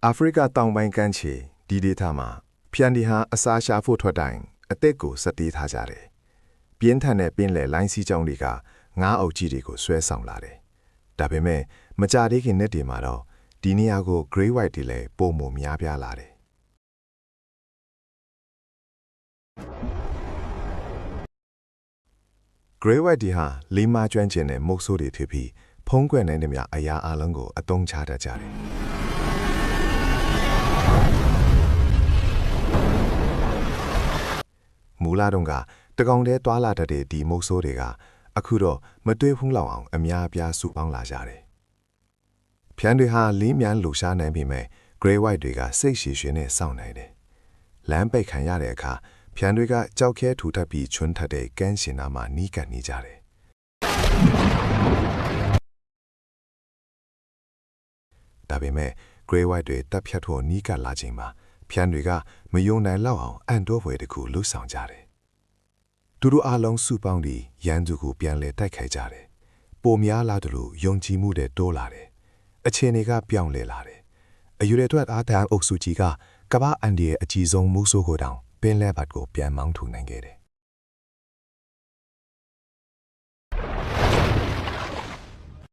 အာဖရိကတောင်ပိုင်းကမ်းခြေဒီဒေသမှာဖျန်ဒီဟာအစာရှာဖို့ထွက်တိုင်းအသက်ကိုစတေးထားကြတယ်။ပြင်းထန်တဲ့ပင်လယ်လိုင်းစီးကြောင်းတွေကငါးအုပ်ကြီးတွေကိုဆွဲဆောင်လာတယ်။ဒါပေမဲ့မကြသေးခင်နှစ်တွေမှာတော့ဒီနေရာကို Grey White တွေလည်းပုံမများပြားလာတယ်။ Grey White တွေဟာလေးမကျွမ်းကျင်တဲ့မုတ်ဆိုးတွေဖြစ်ပြီးဖုံးကွယ်နိုင်တဲ့မြအရာအလုံးကိုအသုံးချတတ်ကြတယ်။မူလာတုန်းကတကောင်တည်းတွာလာတတ်တဲ့ဒီမုတ်ဆိုးတွေကအခုတော့မတွေးဖူးလောက်အောင်အများအပြားစုပေါင်းလာကြတယ်။ဖျန်တွေဟာလေးမြန်းလှူရှားနိုင်ပေမဲ့ Grey White တွေကစိတ်ရှည်ရှည်နဲ့စောင့်နိုင်တယ်။လမ်းပိတ်ခံရတဲ့အခါဖျန်တွေကကြောက်ခဲထူထပ်ပြီးချွန်းထက်တဲ့ကမ်းရှင်နာမှာနီးကပ်နေကြတယ်။ဒါပေမဲ့ Grey White တွေတပ်ဖြတ်ဖို့နီးကပ်လာချိန်မှာဖျန်တွေကမယုံနိုင်လောက်အောင်အံ့တိုးဖွယ်တစ်ခုလှုပ်ဆောင်ကြတယ်။သူတို့အလုံးစုပေါင်းပြီးရန်သူကိုပြန်လဲတိုက်ခိုက်ကြတယ်။ပိုများလာတယ်လို့ယုံကြည်မှုတွေတိုးလာတယ်။အခြေအနေကပြောင်းလဲလာတယ်။အယူရဲအတွက်အားတန်အုပ်စုကြီးကကမ္ဘာအန်ဒီရဲ့အကြီးဆုံးမူဆိုးကိုတောင်ပင်လယ်ဘက်ကိုပြန်မောင်းထုတ်နိုင်ခဲ့တယ်။